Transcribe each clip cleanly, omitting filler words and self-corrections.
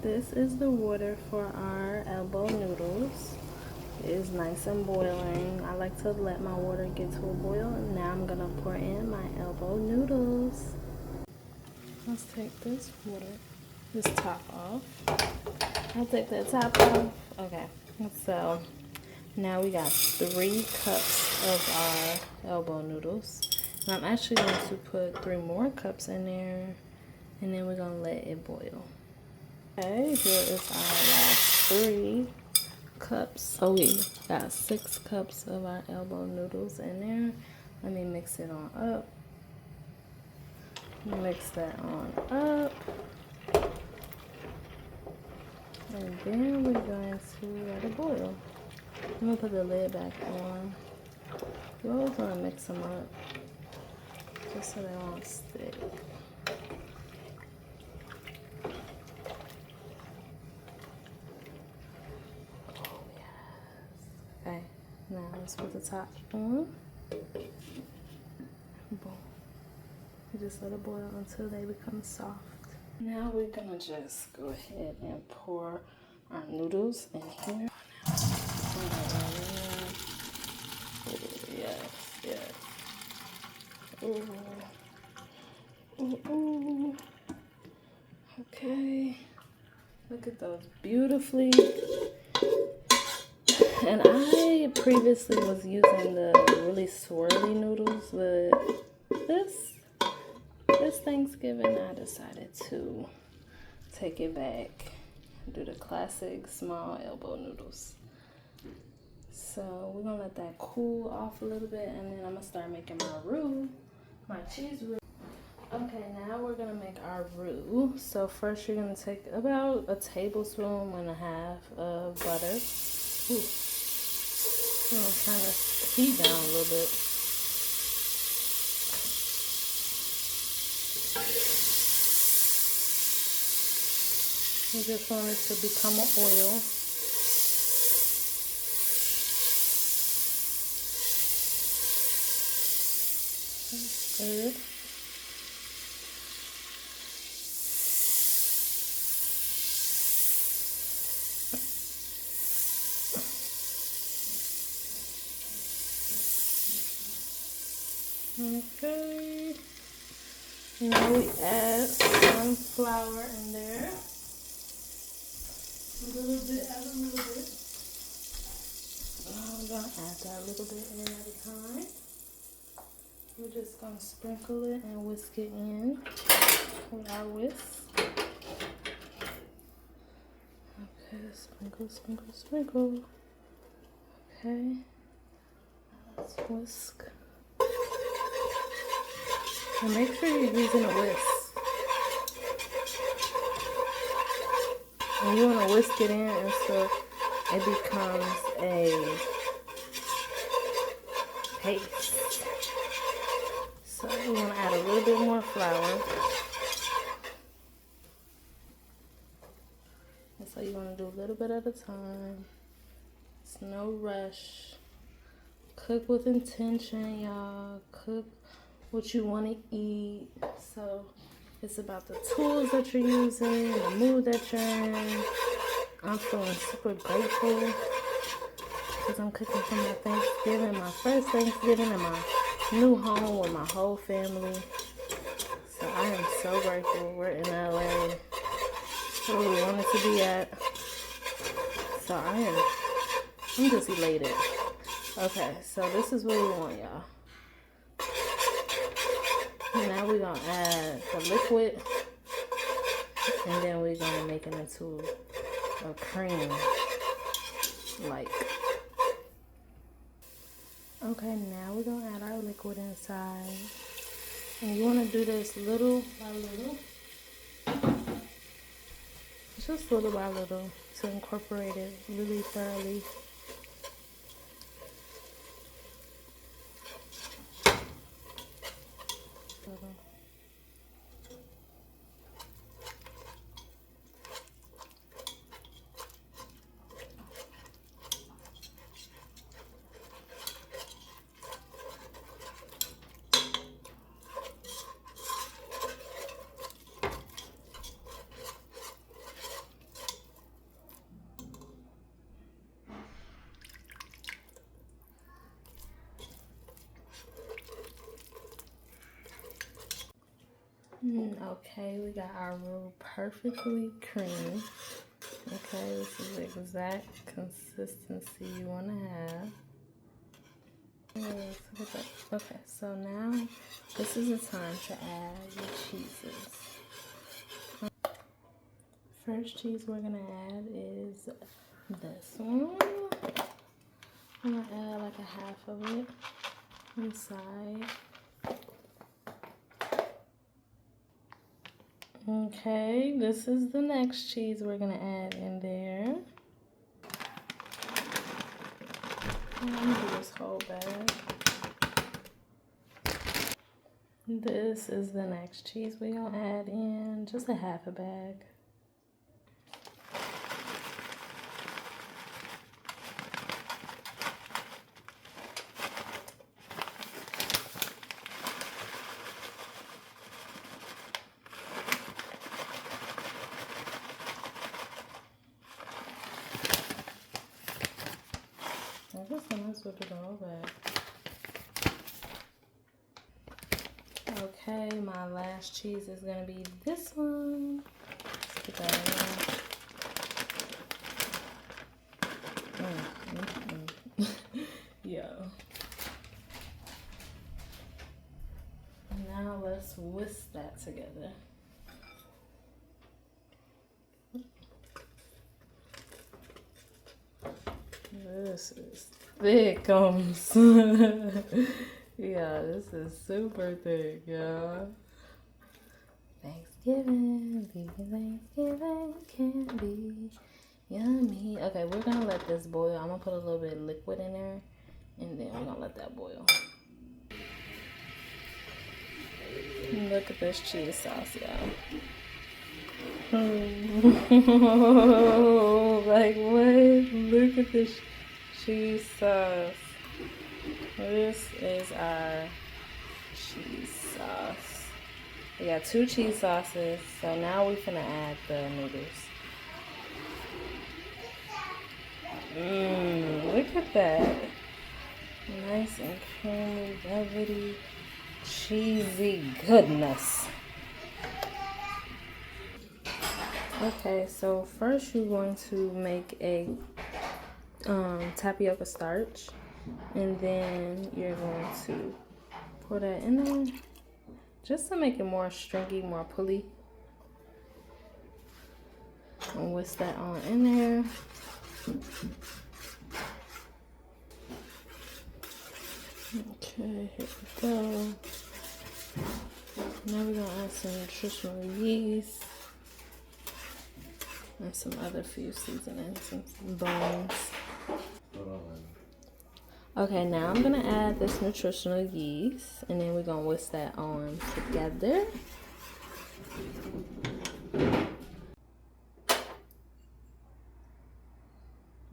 This is the water for our elbow noodles. It is nice and boiling. I like to let my water get to a boil, and now I'm gonna pour in my elbow noodles. Let's take this top off. I'll take that top off. Okay, so now we got 3 cups of our elbow noodles. And I'm actually going to put 3 more cups in there, and then we're gonna let it boil. Okay, here is our last 3 cups. So we got 6 cups of our elbow noodles in there. Let me mix it on up. Mix that on up. And then we're going to let it boil. I'm gonna put the lid back on. You always want to mix them up just so they won't stick. Oh yes. Okay, now let's put the top on. Boom. You just let it boil until they become soft. Now we're gonna just go ahead and pour our noodles in here. Yes, yes. Ooh. Ooh, ooh. Okay. Look at those beautifully. And I previously was using the really swirly noodles, but this Thanksgiving I decided to take it back and do the classic small elbow noodles. So we're gonna let that cool off a little bit, and then I'm gonna start making my cheese roux. Okay, now we're gonna make our roux. So first you're gonna take about a tablespoon and a half of butter. Ooh. I'm gonna turn the heat down a little bit. You just want it to become an oil. That's good. Okay. Now we add some flour in there. Add a little bit. I'm gonna add that a little bit in at a time. We're just gonna sprinkle it and whisk it in with our whisk. Okay, sprinkle. Okay, let's whisk. And make sure you're using a whisk. And you want to whisk it in until it becomes a paste. So you want to add a little bit more flour. And so you want to do a little bit at a time. It's no rush. Cook with intention, y'all. Cook what you want to eat. So it's about the tools that you're using, the mood that you're in. I'm feeling super grateful because I'm cooking for my Thanksgiving, my first Thanksgiving in my new home with my whole family. So I am so grateful. We're in LA, where we wanted to be at. So I'm just elated. Okay, so this is what we want, y'all. Now we're gonna add the liquid, and then we're gonna make it into a cream like. Okay, now we're gonna add our liquid inside, and you want to do this little by little, just little by little, to incorporate it really thoroughly. Okay, we got our roux perfectly creamy. Okay, this is the exact consistency you want to have. Yes, look at that. Okay, so now this is the time to add your cheeses. First cheese we're gonna add is this one. I'm gonna add like a half of it inside. Okay, this is the next cheese we're gonna add in there. I'm gonna do this whole bag. This is the next cheese we're gonna add in, just a half a bag. I guess I might as well do the whole bag. Okay, my last cheese is gonna be this one. Let's put that in. Yo. Now let's whisk that together. This is thick, yeah, this is super thick, y'all. Thanksgiving, vegan Thanksgiving can be yummy. Okay, we're gonna let this boil. I'm gonna put a little bit of liquid in there, and then we're gonna let that boil. Look at this cheese sauce, y'all. Like what? Look at this cheese sauce. This is our cheese sauce. We got 2 cheese sauces, so now we're gonna add the noodles. Look at that. Nice and creamy, velvety, cheesy goodness. Okay, so first you're going to make a tapioca starch, and then you're going to pour that in there just to make it more stringy, more pulley. And whisk that on in there. Okay, here we go. Now we're gonna add some nutritional yeast and some other few seasonings, some bones. Okay, now I'm gonna add this nutritional yeast, and then we're gonna whisk that on together.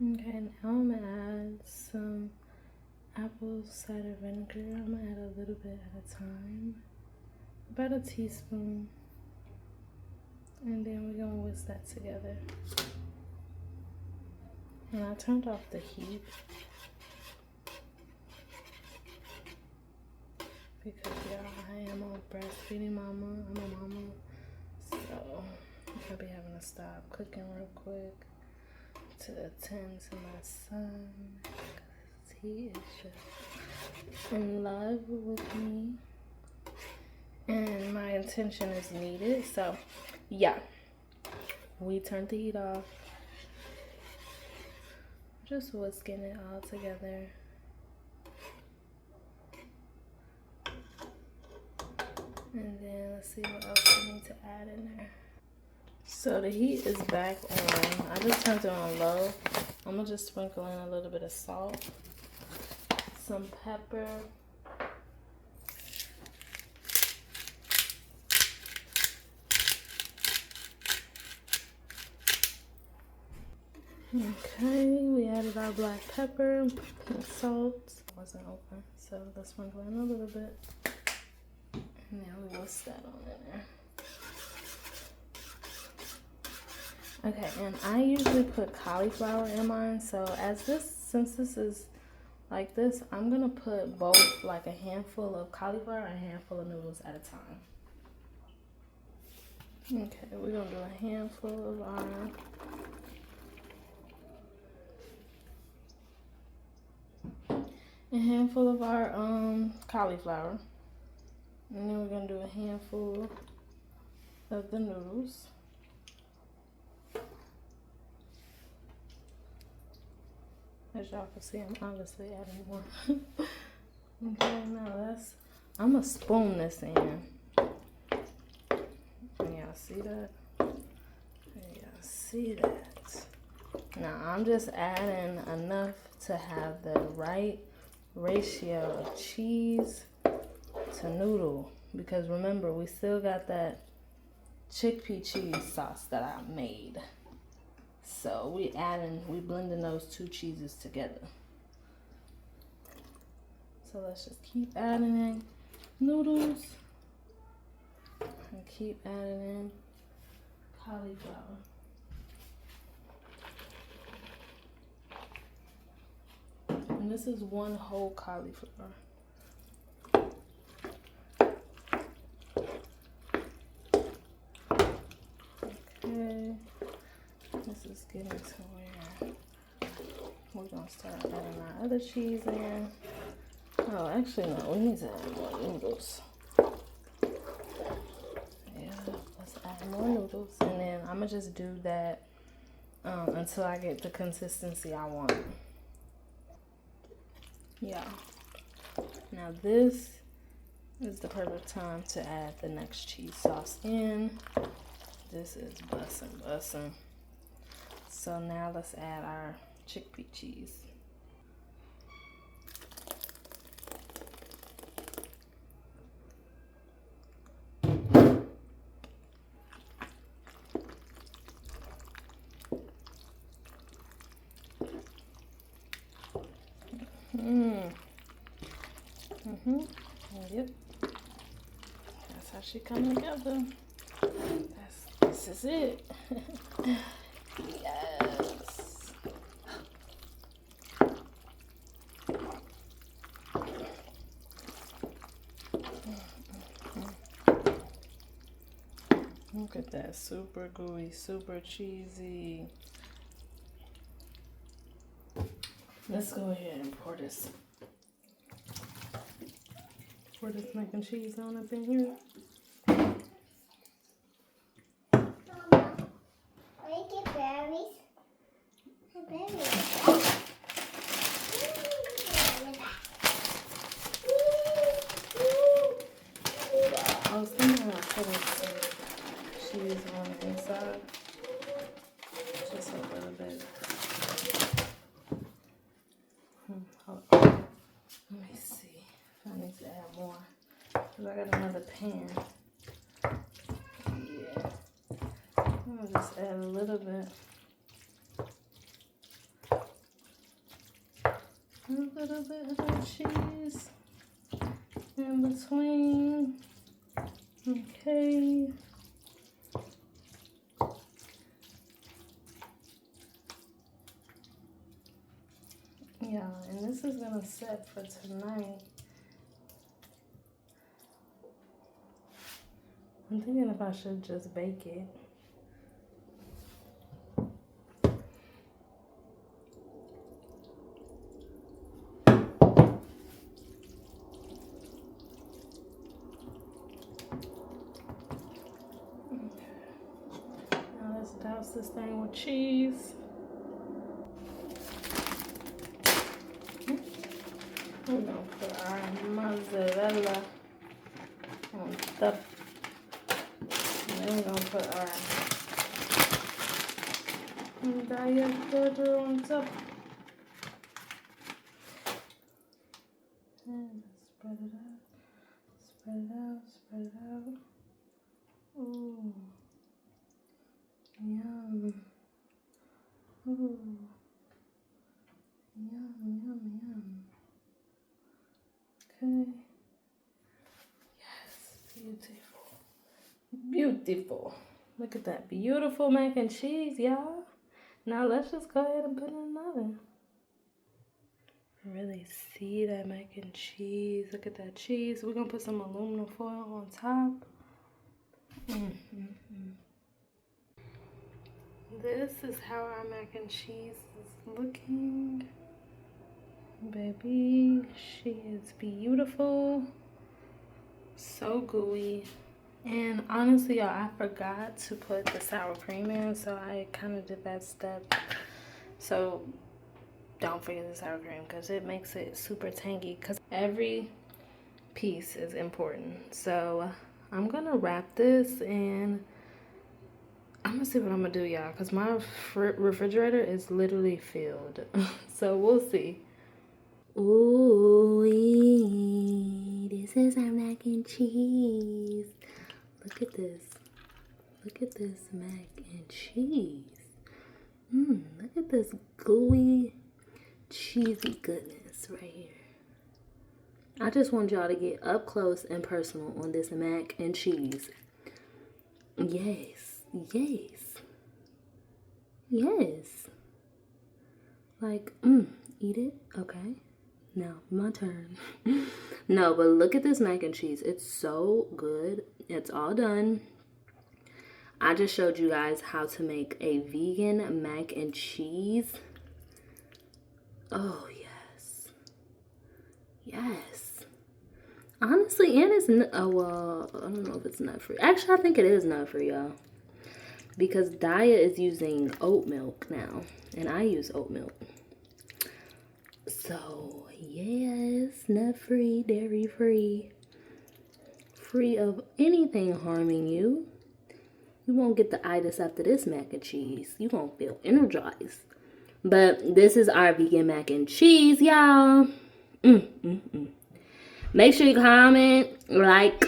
Okay, now I'm gonna add some apple cider vinegar. I'm gonna add a little bit at a time, about a teaspoon, and then we're gonna whisk that together. And I turned off the heat because y'all, I am a breastfeeding mama. I'm a mama, so I'll be having to stop cooking real quick to attend to my son, because he is just in love with me, and my attention is needed. So yeah, we turned the heat off, just whisking it all together. And then let's see what else we need to add in there. So the heat is back on. I just turned it on low. I'm gonna just sprinkle in a little bit of salt, some pepper, okay, we added our black pepper and salt. It wasn't open, so let's sprinkle in a little bit. And then we whisk that on in there. Okay, and I usually put cauliflower in mine, so since this is like this, I'm gonna put both, like a handful of cauliflower and a handful of noodles at a time. Okay, we're gonna do a handful of our cauliflower. And then we're gonna do a handful of the noodles. As y'all can see, I'm obviously adding more. Okay, now I'm gonna spoon this in. Y'all see that? Y'all see that? Now I'm just adding enough to have the right ratio of cheese to noodle, because remember, we still got that chickpea cheese sauce that I made. So we blending those two cheeses together. So let's just keep adding in noodles and keep adding in cauliflower. And this is one whole cauliflower. Okay, this is getting to where we're gonna start adding our other cheese in. Oh, actually no, we need to add more noodles. Yeah, let's add more noodles, and then I'm gonna just do that until I get the consistency I want. Yeah. Now this is the perfect time to add the next cheese sauce in. This is bussin'. So now let's add our chickpea cheese. Yep. That's how she come together. This is it. Yes. Look at that, super gooey, super cheesy. Let's go ahead and pour this mac and cheese on up in here. Mama, I get berries. Berries. I was thinking about putting some cheese on the inside, just a little bit. Hold on. Let me see if I need to add more, because I got another pan. Yeah, I'm gonna just add a little bit. A little bit of that cheese in between. Okay. Yeah, and this is gonna set for tonight. I'm thinking if I should just bake it. Now let's douse this thing with cheese. We're gonna put our mozzarella on top. And then we're gonna put our Daiya cheddar on top. And spread it out. Spread it out, spread it out. Ooh. Yum. Ooh. Yum, yum, yum. Okay. Yes, beautiful. Beautiful. Look at that beautiful mac and cheese, y'all. Now let's just go ahead and put it in the oven. Really see that mac and cheese. Look at that cheese. We're gonna put some aluminum foil on top. This is how our mac and cheese is looking. Baby, she is beautiful. So gooey. And honestly, y'all, I forgot to put the sour cream in, so I kind of did that step. So don't forget the sour cream because it makes it super tangy, because every piece is important. So I'm gonna wrap this and I'm gonna see what I'm gonna do, y'all, because my refrigerator is literally filled. So we'll see. Ooh, this is our mac and cheese. Look at this. Look at this mac and cheese. Look at this gooey, cheesy goodness right here. I just want y'all to get up close and personal on this mac and cheese. Yes, yes, yes. Like, eat it? Okay. Now, my turn. No, but look at this mac and cheese. It's so good. It's all done. I just showed you guys how to make a vegan mac and cheese. Oh, yes. Yes. Honestly, and it's, oh, well, I don't know if it's nut free. Actually, I think it is nut free, y'all. Because Daiya is using oat milk now. And I use oat milk. So, yes, nut free, dairy free. Free of anything harming you. You won't get the itis after this mac and cheese. You won't feel energized. But this is our vegan mac and cheese, y'all. Make sure you comment, like,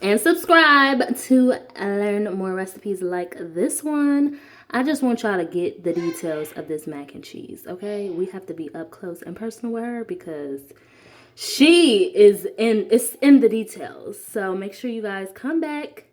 and subscribe to learn more recipes like this one. I just want y'all to get the details of this mac and cheese, okay? We have to be up close and personal with her because it's in the details. So make sure you guys come back